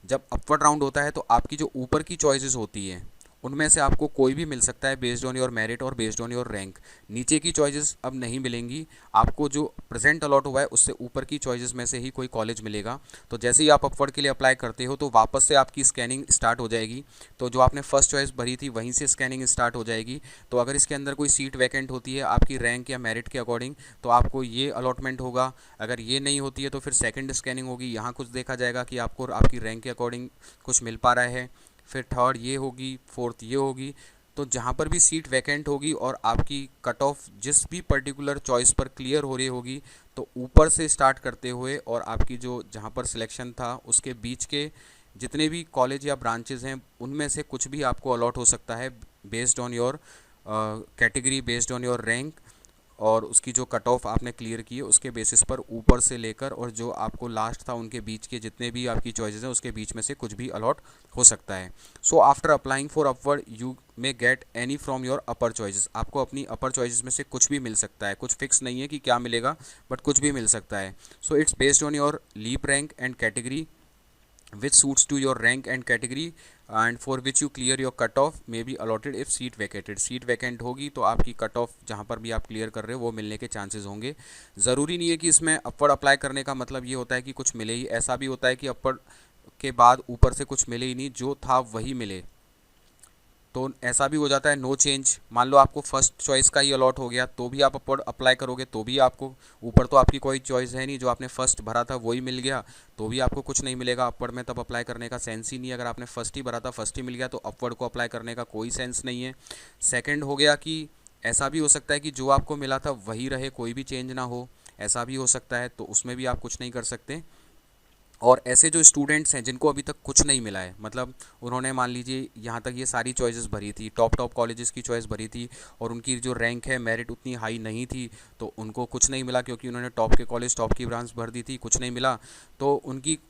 Speaker 2: जब अपवर्ड राउंड होता है तो आपकी जो ऊपर की चॉइसेस होती हैं उनमें से आपको कोई भी मिल सकता है बेस्ड ऑन योर मेरिट और बेस्ड ऑन योर रैंक। नीचे की चॉइसेस अब नहीं मिलेंगी आपको, जो प्रेजेंट अलॉट हुआ है उससे ऊपर की चॉइसेस में से ही कोई कॉलेज मिलेगा। तो जैसे ही आप अपवर्ड के लिए अप्लाई करते हो तो वापस से आपकी स्कैनिंग स्टार्ट हो जाएगी। तो जो आपने फर्स्ट चॉइस भरी थी वहीं से स्कैनिंग स्टार्ट हो जाएगी। तो अगर इसके अंदर कोई सीट वैकेंट होती है आपकी रैंक या मेरिट के अकॉर्डिंग तो आपको ये अलॉटमेंट होगा। अगर ये नहीं होती है तो फिर सेकेंड स्कैनिंग होगी, यहाँ कुछ देखा जाएगा कि आपको आपकी रैंक के अकॉर्डिंग कुछ मिल पा रहा है, फिर थर्ड ये होगी, फोर्थ ये होगी। तो जहाँ पर भी सीट वैकेंट होगी और आपकी कट ऑफ जिस भी पर्टिकुलर चॉइस पर क्लियर हो रही होगी, तो ऊपर से स्टार्ट करते हुए और आपकी जो जहाँ पर सिलेक्शन था उसके बीच के जितने भी कॉलेज या ब्रांचेज हैं उनमें से कुछ भी आपको अलॉट हो सकता है based on your category, based on your rank, और उसकी जो कट ऑफ आपने क्लियर की है उसके बेसिस पर ऊपर से लेकर और जो आपको लास्ट था उनके बीच के जितने भी आपकी चॉइसेस हैं उसके बीच में से कुछ भी अलॉट हो सकता है। So after applying for upward you may get any from your upper choices. आपको अपनी अपर चॉइसेस में से कुछ भी मिल सकता है, कुछ फिक्स नहीं है कि क्या मिलेगा बट कुछ भी मिल सकता है। So it's based on your leap rank and category which suits to your rank and category and for which you clear your cut off may be allotted if seat vacated। Seat vacant होगी तो आपकी cut off जहाँ पर भी आप clear कर रहे हो वो मिलने के चांसेस होंगे। ज़रूरी नहीं है कि इसमें अपवर्ड अप्लाई करने का मतलब ये होता है कि कुछ मिले ही, ऐसा भी होता है कि अपवर्ड के बाद ऊपर से कुछ मिले ही नहीं, जो था वही मिले। तो ऐसा भी हो जाता है नो चेंज। मान लो आपको फर्स्ट चॉइस का ही अलॉट हो गया तो भी आप अपवर्ड अप्लाई करोगे तो भी आपको ऊपर तो आपकी कोई चॉइस है नहीं, जो आपने फर्स्ट भरा था वही मिल गया तो भी आपको कुछ नहीं मिलेगा अपवर्ड में, तब अप्लाई करने का सेंस ही नहीं है। अगर आपने फर्स्ट ही भरा था, फर्स्ट ही मिल गया तो अपवर्ड को अप्लाई करने का कोई सेंस नहीं है। सेकेंड हो गया कि ऐसा भी हो सकता है कि जो आपको मिला था वही रहे, कोई भी चेंज ना हो, ऐसा भी हो सकता है, तो उसमें भी आप कुछ नहीं कर सकते। और ऐसे जो स्टूडेंट्स हैं जिनको अभी तक कुछ नहीं मिला है, मतलब उन्होंने मान लीजिए यहाँ तक ये सारी चॉइसेस भरी थी, टॉप कॉलेजेस की चॉइस भरी थी, और उनकी जो रैंक है मेरिट उतनी हाई नहीं थी, तो उनको कुछ नहीं मिला क्योंकि उन्होंने टॉप के कॉलेज टॉप की ब्रांच भर दी थी, कुछ नहीं मिला, तो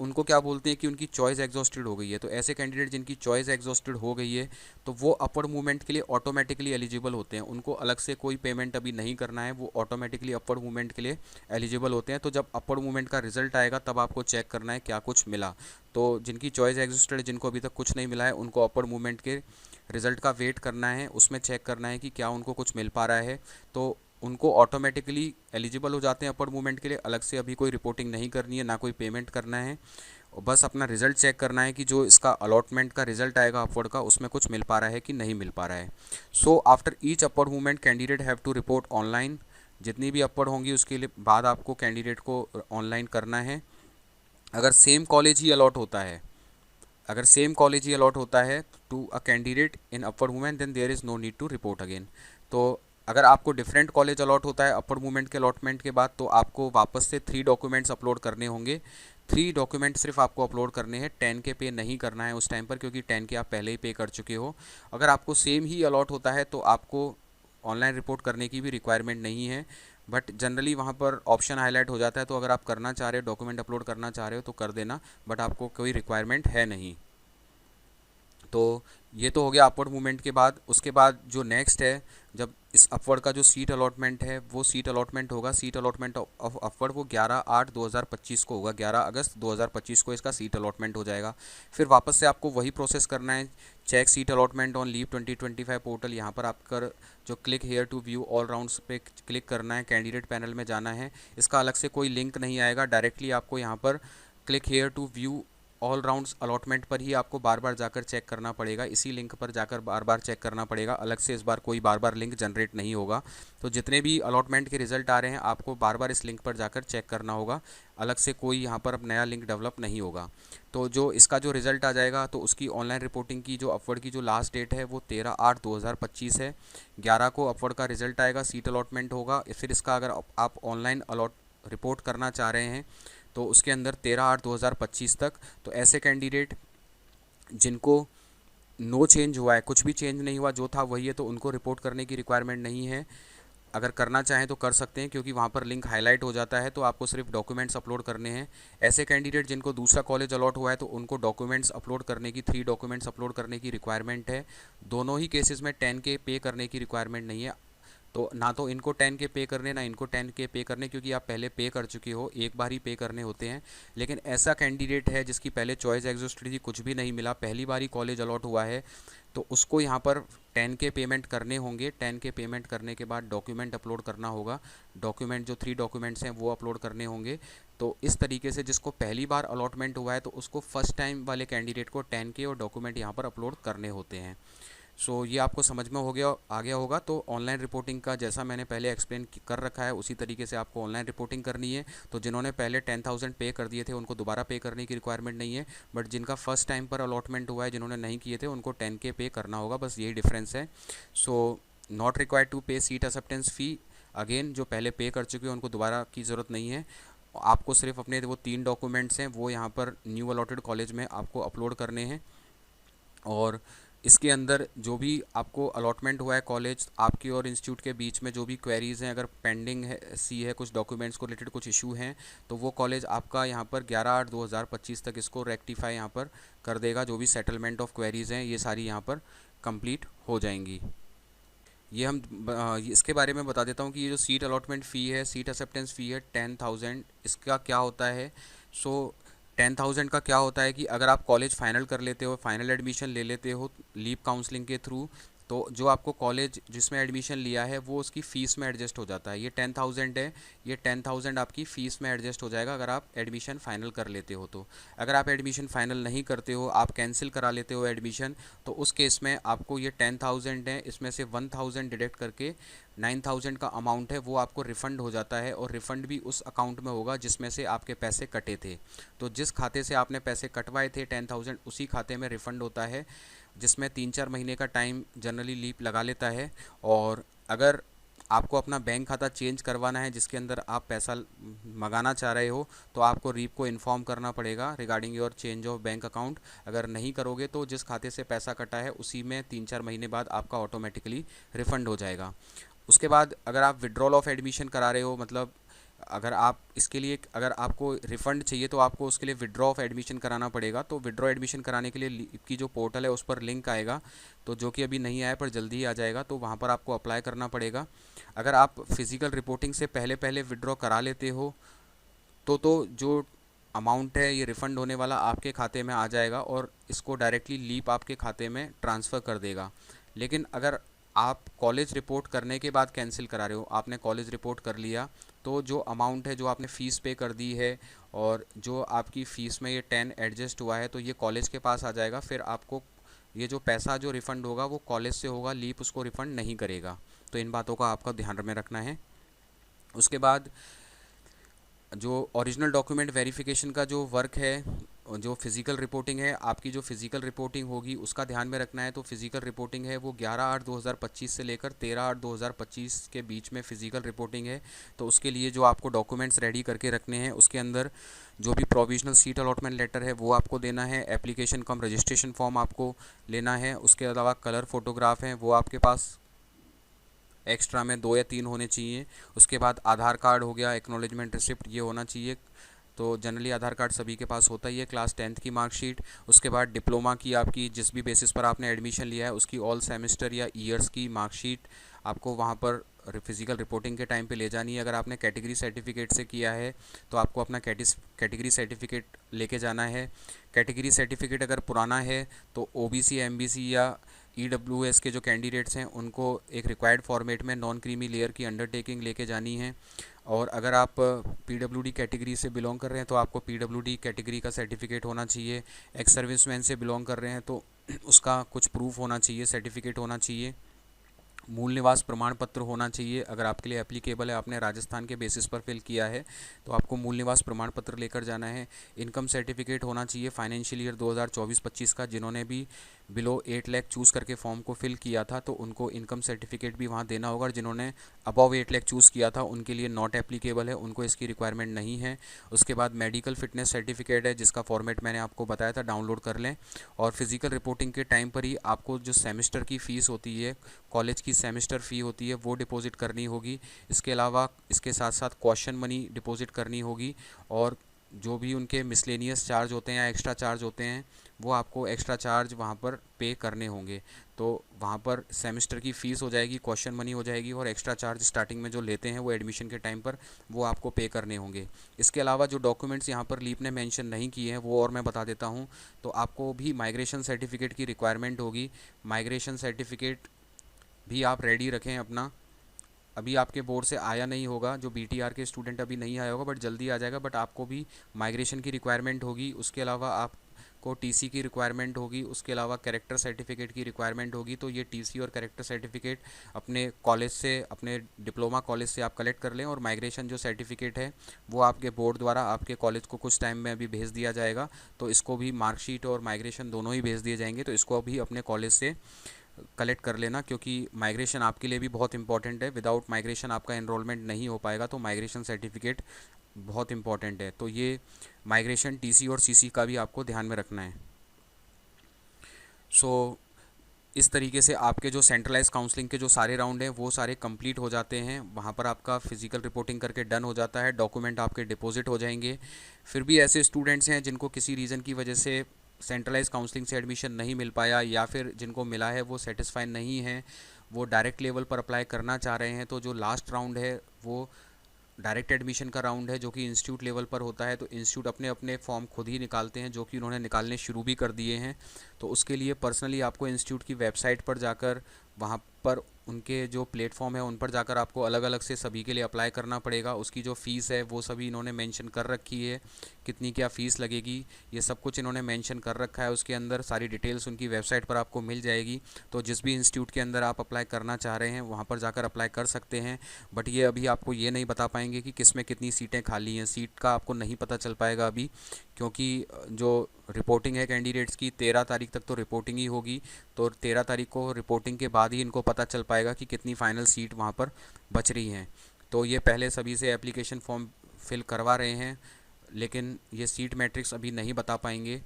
Speaker 2: उनको क्या बोलते हैं कि उनकी चॉइस एग्जॉस्टेड हो गई है। तो ऐसे कैंडिडेट जिनकी चॉइस एग्जॉस्टेड हो गई है तो वो अपवर्ड मूवमेंट के लिए ऑटोमेटिकली एलिजिबल होते हैं, उनको अलग से कोई पेमेंट अभी नहीं करना है, वो ऑटोमेटिकली अपवर्ड मूवमेंट के लिए एलिजिबल होते हैं। तो जब अपवर्ड मूवमेंट का रिजल्ट आएगा तब आपको चेक करना है क्या कुछ मिला। तो जिनकी चॉइस एग्जिस्टेड, जिनको अभी तक कुछ नहीं मिला है, उनको अपवर्ड मूवमेंट के रिजल्ट का वेट करना है, उसमें चेक करना है कि क्या उनको कुछ मिल पा रहा है, तो उनको ऑटोमेटिकली एलिजिबल हो जाते हैं अपवर्ड मूवमेंट के लिए। अलग से अभी कोई रिपोर्टिंग नहीं करनी है, ना कोई पेमेंट करना है, और बस अपना रिजल्ट चेक करना है कि जो इसका अलॉटमेंट का रिजल्ट आएगा अपवर्ड का, उसमें कुछ मिल पा रहा है कि नहीं मिल पा रहा है। So after each upward movement candidate have to report online. जितनी भी अपवर्ड होंगी उसके लिए बाद आपको कैंडिडेट को ऑनलाइन करना है। अगर सेम कॉलेज ही अलॉट होता है, अगर सेम कॉलेज ही अलॉट होता है to a candidate in upward movement, then there is no need to report again. तो अगर आपको डिफरेंट कॉलेज अलॉट होता है अपवर्ड मूवमेंट के अलॉटमेंट के बाद, तो आपको वापस से 3 डॉक्यूमेंट्स अपलोड करने होंगे। 3 डॉक्यूमेंट सिर्फ आपको अपलोड करने हैं, 10 के पे नहीं करना है उस टाइम पर, क्योंकि 10 के आप पहले ही पे कर चुके हो। अगर आपको सेम ही अलॉट होता है तो आपको ऑनलाइन रिपोर्ट करने की भी रिक्वायरमेंट नहीं है, बट जनरली वहाँ पर ऑप्शन हाईलाइट हो जाता है, तो अगर आप करना चाह रहे हो, डॉक्यूमेंट अपलोड करना चाह रहे हो तो कर देना, बट आपको कोई रिक्वायरमेंट है नहीं। तो ये तो हो गया अपवर्ड मूवमेंट के बाद। उसके बाद जो नेक्स्ट है, जब इस अपवर्ड का जो सीट अलॉटमेंट है वो सीट अलॉटमेंट होगा, सीट अलॉटमेंट ऑफ अपवर्ड वो 11/8/2025 को होगा, 11 अगस्त 2025 को इसका सीट अलॉटमेंट हो जाएगा। फिर वापस से आपको वही प्रोसेस करना है, check seat allotment on leave 2025 portal. यहाँ पर आपका जो click here to view all rounds पे क्लिक करना है, कैंडिडेट पैनल में जाना है। इसका अलग से कोई लिंक नहीं आएगा, डायरेक्टली आपको यहाँ पर click here to view all rounds allotment पर ही आपको बार बार जाकर चेक करना पड़ेगा, इसी लिंक पर जाकर बार बार चेक करना पड़ेगा। अलग से इस बार कोई बार बार लिंक जनरेट नहीं होगा। तो जितने भी अलॉटमेंट के रिजल्ट आ रहे हैं आपको बार बार इस लिंक पर जाकर चेक करना होगा, अलग से कोई यहाँ पर अब नया लिंक डेवलप नहीं होगा। तो जो इसका जो रिजल्ट आ जाएगा तो उसकी ऑनलाइन रिपोर्टिंग की जो अपवर्ड की जो लास्ट डेट है वो 13/8/2025 है। 11 को अपवर्ड का रिजल्ट आएगा, सीट अलॉटमेंट होगा। फिर इसका अगर आप ऑनलाइन अलॉट रिपोर्ट करना चाह रहे हैं तो उसके अंदर 13/8/2025 तक। तो ऐसे कैंडिडेट जिनको नो चेंज हुआ है, कुछ भी चेंज नहीं हुआ, जो था वही है, तो उनको रिपोर्ट करने की रिक्वायरमेंट नहीं है। अगर करना चाहें तो कर सकते हैं, क्योंकि वहाँ पर लिंक हाईलाइट हो जाता है, तो आपको सिर्फ डॉक्यूमेंट्स अपलोड करने हैं। ऐसे कैंडिडेट जिनको दूसरा कॉलेज अलॉट हुआ है तो उनको डॉक्यूमेंट्स अपलोड करने की 3 डॉक्यूमेंट्स अपलोड करने की रिक्वायरमेंट है। दोनों ही केसेस में 10 के पे करने की रिक्वायरमेंट नहीं है। तो ना तो इनको 10 के पे करने, ना इनको 10 के पे करने, क्योंकि आप पहले पे कर चुके हो, एक बार ही पे करने होते हैं। लेकिन ऐसा कैंडिडेट है जिसकी पहले चॉइस एग्जिस्टेड थी, कुछ भी नहीं मिला, पहली बार ही कॉलेज अलॉट हुआ है, तो उसको यहाँ पर 10 के पेमेंट करने होंगे। 10 के पेमेंट करने के बाद डॉक्यूमेंट अपलोड करना होगा, डॉक्यूमेंट जो 3 डॉक्यूमेंट्स हैं वो अपलोड करने होंगे। तो इस तरीके से जिसको पहली बार अलॉटमेंट हुआ है तो उसको फर्स्ट टाइम वाले कैंडिडेट को 10 के और डॉक्यूमेंट यहाँ पर अपलोड करने होते हैं। सो ये आपको समझ में आ गया होगा। तो ऑनलाइन रिपोर्टिंग का जैसा मैंने पहले एक्सप्लेन कर रखा है उसी तरीके से आपको ऑनलाइन रिपोर्टिंग करनी है। तो जिन्होंने पहले 10,000 पे कर दिए थे उनको दोबारा पे करने की रिक्वायरमेंट नहीं है, बट जिनका फर्स्ट टाइम पर अलॉटमेंट हुआ है, जिन्होंने नहीं किए थे, उनको 10 के पे करना होगा, बस यही डिफरेंस है। सो नॉट रिक्वायर्ड टू पे सीट एक्सेप्टेंस फ़ी। अगेन जो पहले पे कर चुके हैं उनको दोबारा की ज़रूरत नहीं है। आपको सिर्फ अपने वो 3 डॉक्यूमेंट्स हैं वो यहाँ पर न्यू अलॉटेड कॉलेज में आपको अपलोड करने हैं। और इसके अंदर जो भी आपको अलॉटमेंट हुआ है कॉलेज आपकी और इंस्टीट्यूट के बीच में, जो भी क्वेरीज़ हैं, अगर पेंडिंग है कुछ डॉक्यूमेंट्स को रिलेटेड कुछ इशू हैं, तो वो कॉलेज आपका यहाँ पर 11/8/2025 तक इसको रेक्टिफाई यहाँ पर कर देगा। जो भी सेटलमेंट ऑफ क्वेरीज़ हैं ये सारी यहाँ पर कंप्लीट हो जाएंगी। ये इसके बारे में बता देता हूँ कि ये जो सीट अलॉटमेंट फ़ी है, सीट एक्सेप्टेंस फ़ी है 10,000, इसका क्या होता है। सो 10,000 का क्या होता है कि अगर आप कॉलेज फाइनल कर लेते हो, फाइनल एडमिशन ले लेते हो लीव काउंसलिंग के थ्रू, तो जो आपको कॉलेज जिसमें एडमिशन लिया है वो उसकी फ़ीस में एडजस्ट हो जाता है। ये 10,000 है, ये 10,000 आपकी फ़ीस में एडजस्ट हो जाएगा अगर आप एडमिशन फ़ाइनल कर लेते हो। तो अगर आप एडमिशन फ़ाइनल नहीं करते हो, आप कैंसिल करा लेते हो एडमिशन, तो उस केस में आपको ये 10,000 है, इसमें से 1,000 डिडक्ट करके 9,000 का अमाउंट है वो आपको रिफ़ंड हो जाता है। और रिफ़ंड भी उस अकाउंट में होगा जिसमें से आपके पैसे कटे थे। तो जिस खाते से आपने पैसे कटवाए थे 10,000, उसी खाते में रिफ़ंड होता है, जिसमें 3-4 महीने का टाइम जनरली लीप लगा लेता है। और अगर आपको अपना बैंक खाता चेंज करवाना है जिसके अंदर आप पैसा मंगाना चाह रहे हो, तो आपको रीप को इन्फॉर्म करना पड़ेगा regarding your change of bank account. अगर नहीं करोगे तो जिस खाते से पैसा कटा है उसी में 3-4 महीने बाद आपका ऑटोमेटिकली रिफ़ंड हो जाएगा। उसके बाद अगर आप विड्रॉल ऑफ एडमिशन करा रहे हो, मतलब अगर आप इसके लिए, अगर आपको रिफ़ंड चाहिए तो आपको उसके लिए विड्रॉ ऑफ एडमिशन कराना पड़ेगा। तो विड्रॉ एडमिशन कराने के लिए लीप की जो पोर्टल है उस पर लिंक आएगा, तो जो कि अभी नहीं आया पर जल्दी ही आ जाएगा, तो वहाँ पर आपको अप्लाई करना पड़ेगा। अगर आप फिज़िकल रिपोर्टिंग से पहले पहले विड्रॉ करा लेते हो तो जो अमाउंट है ये रिफ़ंड होने वाला आपके खाते में आ जाएगा और इसको डायरेक्टली लीप आपके खाते में ट्रांसफ़र कर देगा। लेकिन अगर आप कॉलेज रिपोर्ट करने के बाद कैंसिल करा रहे हो, आपने कॉलेज रिपोर्ट कर लिया, तो जो अमाउंट है, जो आपने फ़ीस पे कर दी है और जो आपकी फ़ीस में ये 10 एडजस्ट हुआ है, तो ये कॉलेज के पास आ जाएगा। फिर आपको ये जो पैसा जो रिफ़ंड होगा वो कॉलेज से होगा, लीप उसको रिफ़ंड नहीं करेगा। तो इन बातों का आपका ध्यान में रखना है। उसके बाद जो ओरिजिनल डॉक्यूमेंट वेरिफिकेशन का जो वर्क है, जो फिज़िकल रिपोर्टिंग है, आपकी जो फिज़िकल रिपोर्टिंग होगी उसका ध्यान में रखना है। तो फिज़िकल रिपोर्टिंग है वो 11/8/2025 से लेकर 13/8/2025 के बीच में फ़िज़िकल रिपोर्टिंग है। तो उसके लिए जो आपको डॉक्यूमेंट्स रेडी करके रखने हैं, उसके अंदर जो भी प्रोविजनल सीट अलॉटमेंट लेटर है वो आपको देना है, एप्लीकेशन कम रजिस्ट्रेशन फॉर्म आपको लेना है। उसके अलावा कलर फ़ोटोग्राफ हैं वो आपके पास एक्स्ट्रा में 2 या 3 होने चाहिए। उसके बाद आधार कार्ड हो गया, एक्नॉलेजमेंट रिसिप्ट ये होना चाहिए। तो जनरली आधार कार्ड सभी के पास होता ही है। क्लास 10th की मार्कशीट, उसके बाद डिप्लोमा की आपकी जिस भी बेसिस पर आपने एडमिशन लिया है उसकी ऑल सेमेस्टर या ईयर्स की मार्कशीट आपको वहाँ पर फिज़िकल रिपोर्टिंग के टाइम पे ले जानी है। अगर आपने कैटेगरी सर्टिफिकेट से किया है तो आपको अपना कैटेगरी सर्टिफिकेट लेके जाना है। कैटेगरी सर्टिफिकेट अगर पुराना है तो ओबीसी, एमबीसी या ईडब्ल्यूएस के जो कैंडिडेट्स हैं उनको एक रिक्वायर्ड फॉर्मेट में नॉन क्रीमी लेयर की अंडरटेकिंग लेके जानी है। और अगर आप पीडब्ल्यूडी कैटेगरी से बिलोंग कर रहे हैं तो आपको पीडब्ल्यूडी कैटेगरी का सर्टिफिकेट होना चाहिए। एक्स सर्विसमैन से बिलोंग कर रहे हैं तो उसका कुछ प्रूफ होना चाहिए, सर्टिफिकेट होना चाहिए। मूल निवास प्रमाण पत्र होना चाहिए, अगर आपके लिए एप्लीकेबल है, आपने राजस्थान के बेसिस पर फिल किया है तो आपको मूल निवास प्रमाण पत्र लेकर जाना है। इनकम सर्टिफिकेट होना चाहिए फाइनेंशियल ईयर 2024-25 का। जिन्होंने भी बिलो 8 लाख चूज़ करके फॉर्म को फिल किया था तो उनको इनकम सर्टिफिकेट भी वहाँ देना होगा, और जिन्होंने अबव 8 लाख चूज़ किया था उनके लिए नॉट एप्लीकेबल है, उनको इसकी रिक्वायरमेंट नहीं है। उसके बाद मेडिकल फिटनेस सर्टिफिकेट है जिसका फॉर्मेट मैंने आपको बताया था, डाउनलोड कर लें। और फिज़िकल रिपोर्टिंग के टाइम पर ही आपको जो सेमेस्टर की फ़ीस होती है, कॉलेज की सेमेस्टर फ़ी होती है, वो डिपॉजिट करनी होगी। इसके अलावा इसके साथ साथ क्वेश्चन मनी डिपॉजिट करनी होगी, और जो भी उनके मिसलेनियस चार्ज होते हैं या एक्स्ट्रा चार्ज होते हैं वो आपको एक्स्ट्रा चार्ज वहाँ पर पे करने होंगे। तो वहाँ पर सेमेस्टर की फ़ीस हो जाएगी, क्वेश्चन मनी हो जाएगी, और एक्स्ट्रा चार्ज स्टार्टिंग में जो लेते हैं वो एडमिशन के टाइम पर वो आपको पे करने होंगे। इसके अलावा जो डॉक्यूमेंट्स यहाँ पर लीप ने मेंशन नहीं किए हैं वो और मैं बता देता हूँ। तो आपको भी माइग्रेशन सर्टिफिकेट की रिक्वायरमेंट होगी। माइग्रेशन सर्टिफिकेट भी आप रेडी रखें अपना। अभी आपके बोर्ड से आया नहीं होगा, जो बीटीआर के स्टूडेंट अभी नहीं आया होगा, बट जल्दी आ जाएगा। बट आपको भी माइग्रेशन की रिक्वायरमेंट होगी। उसके अलावा आपको टीसी की रिक्वायरमेंट होगी। उसके अलावा कैरेक्टर सर्टिफिकेट की रिक्वायरमेंट होगी। तो ये टीसी और कैरेक्टर सर्टिफिकेट अपने कॉलेज से, अपने डिप्लोमा कॉलेज से आप कलेक्ट कर लें। और माइग्रेशन जो सर्टिफिकेट है वो आपके बोर्ड द्वारा आपके कॉलेज को कुछ टाइम में अभी भेज दिया जाएगा। तो इसको भी मार्कशीट और माइग्रेशन दोनों ही भेज दिए जाएंगे, तो इसको अभी अपने कॉलेज से कलेक्ट कर लेना, क्योंकि माइग्रेशन आपके लिए भी बहुत इंपॉर्टेंट है। विदाउट माइग्रेशन आपका एनरोलमेंट नहीं हो पाएगा, तो माइग्रेशन सर्टिफिकेट बहुत इंपॉर्टेंट है। तो ये माइग्रेशन, टीसी और सीसी का भी आपको ध्यान में रखना है। सो इस तरीके से आपके जो सेंट्रलाइज काउंसलिंग के जो सारे राउंड हैं वो सारे कंप्लीट हो जाते हैं। वहाँ पर आपका फिजिकल रिपोर्टिंग करके डन हो जाता है, डॉक्यूमेंट आपके डिपॉजिट हो जाएंगे। फिर भी ऐसे स्टूडेंट्स हैं जिनको किसी रीज़न की वजह से सेंट्रलाइज काउंसलिंग से एडमिशन नहीं मिल पाया, या फिर जिनको मिला है वो सेटिस्फाई नहीं है, वो डायरेक्ट लेवल पर अप्लाई करना चाह रहे हैं। तो जो लास्ट राउंड है वो डायरेक्ट एडमिशन का राउंड है, जो कि इंस्टीट्यूट लेवल पर होता है। तो इंस्टीट्यूट अपने अपने फॉर्म खुद ही निकालते हैं, जो कि उन्होंने निकालने शुरू भी कर दिए हैं। तो उसके लिए पर्सनली आपको इंस्टीट्यूट की वेबसाइट पर जाकर, वहाँ पर उनके जो प्लेटफॉर्म है उन पर जाकर आपको अलग अलग से सभी के लिए अप्लाई करना पड़ेगा। उसकी जो फ़ीस है वो सभी इन्होंने मेंशन कर रखी है, कितनी क्या फ़ीस लगेगी ये सब कुछ इन्होंने मेंशन कर रखा है। उसके अंदर सारी डिटेल्स उनकी वेबसाइट पर आपको मिल जाएगी। तो जिस भी इंस्टीट्यूट के अंदर आप अप्लाई करना चाह रहे हैं वहाँ पर जाकर अप्लाई कर सकते हैं। बट ये अभी आपको ये नहीं बता पाएंगे कि किस में कितनी सीटें खाली हैं। सीट का आपको नहीं पता चल पाएगा अभी, क्योंकि जो रिपोर्टिंग है कैंडिडेट्स की, 13 तारीख तक तो रिपोर्टिंग ही होगी। तो 13 तारीख को रिपोर्टिंग के बाद ही इनको पता चल पाएगा कि कितनी फ़ाइनल सीट वहाँ पर बच रही हैं। तो ये पहले सभी से एप्लीकेशन फॉर्म फिल करवा रहे हैं, लेकिन ये सीट मैट्रिक्स अभी नहीं बता पाएंगे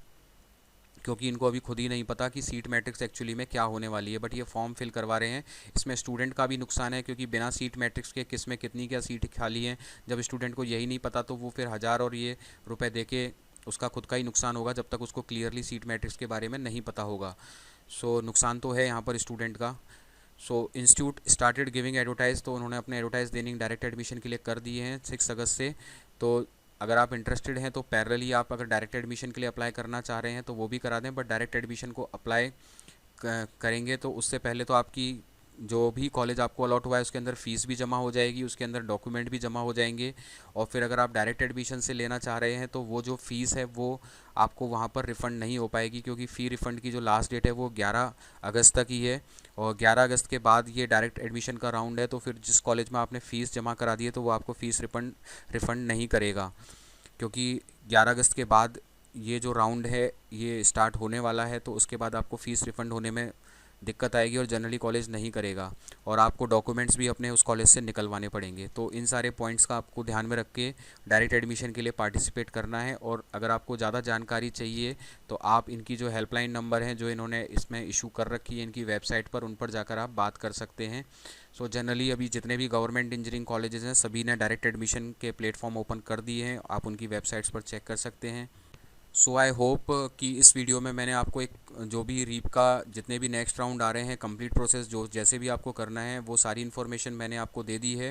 Speaker 2: क्योंकि इनको अभी खुद ही नहीं पता कि सीट मैट्रिक्स एक्चुअली में क्या होने वाली है। बट ये फॉर्म फिल करवा रहे हैं। इसमें स्टूडेंट का भी नुकसान है क्योंकि बिना सीट मैट्रिक्स के किस में कितनी क्या सीट खाली हैं, जब स्टूडेंट को यही नहीं पता तो वो फिर 1000 और ये रुपए दे के उसका खुद का ही नुकसान होगा जब तक उसको क्लियरली सीट मैट्रिक्स के बारे में नहीं पता होगा। सो नुकसान तो है यहाँ पर स्टूडेंट का। सो इंस्टीट्यूट स्टार्टेड गिविंग एडवर्टाइज, तो उन्होंने अपने एडवर्टाइज देने डायरेक्ट एडमिशन के लिए कर दिए हैं 6 अगस्त से। तो अगर आप इंटरेस्टेड हैं तो पैरेलली आप अगर डायरेक्ट एडमिशन के लिए अप्लाई करना चाह रहे हैं तो वो भी करा दें। बट डायरेक्ट एडमिशन को अप्लाई करेंगे तो उससे पहले तो आपकी जो भी कॉलेज आपको अलॉट हुआ है उसके अंदर फ़ीस भी जमा हो जाएगी, उसके अंदर डॉक्यूमेंट भी जमा हो जाएंगे। और फिर अगर आप डायरेक्ट एडमिशन से लेना चाह रहे हैं तो वो जो फ़ीस है वो आपको वहाँ पर रिफ़ंड नहीं हो पाएगी क्योंकि फ़ी रिफ़ंड की जो लास्ट डेट है वो 11 अगस्त तक ही है। और 11 अगस्त के बाद ये डायरेक्ट एडमिशन का राउंड है, तो फिर जिस कॉलेज में आपने फ़ीस जमा करा दी है तो वो आपको फ़ीस रिफ़ंड नहीं करेगा क्योंकि 11 अगस्त के बाद ये जो राउंड है ये स्टार्ट होने वाला है। तो उसके बाद आपको फ़ीस रिफ़ंड होने में दिक्कत आएगी और जनरली कॉलेज नहीं करेगा और आपको डॉक्यूमेंट्स भी अपने उस कॉलेज से निकलवाने पड़ेंगे। तो इन सारे पॉइंट्स का आपको ध्यान में रख के डायरेक्ट एडमिशन के लिए पार्टिसिपेट करना है। और अगर आपको ज़्यादा जानकारी चाहिए तो आप इनकी जो हेल्पलाइन नंबर हैं जो इन्होंने इसमें इशू कर रखी है इनकी वेबसाइट पर, उन पर जाकर आप बात कर सकते हैं। सो जनरली अभी जितने भी गवर्नमेंट इंजीनियरिंग कॉलेजेस हैं सभी ने डायरेक्ट एडमिशन के प्लेटफॉर्म ओपन कर दिए हैं, आप उनकी वेबसाइट्स पर चेक कर सकते हैं। सो आई होप कि इस वीडियो में मैंने आपको एक जो भी रीप का जितने भी नेक्स्ट राउंड आ रहे हैं कंप्लीट प्रोसेस जो जैसे भी आपको करना है वो सारी इन्फॉर्मेशन मैंने आपको दे दी है।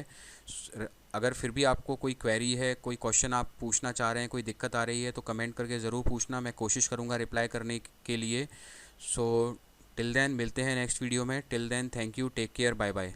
Speaker 2: अगर फिर भी आपको कोई क्वेरी है, कोई क्वेश्चन आप पूछना चाह रहे हैं, कोई दिक्कत आ रही है तो कमेंट करके ज़रूर पूछना, मैं कोशिश करूँगा रिप्लाई करने के लिए। सो टिल देन मिलते हैं नेक्स्ट वीडियो में। Till then thank you, take care, bye bye.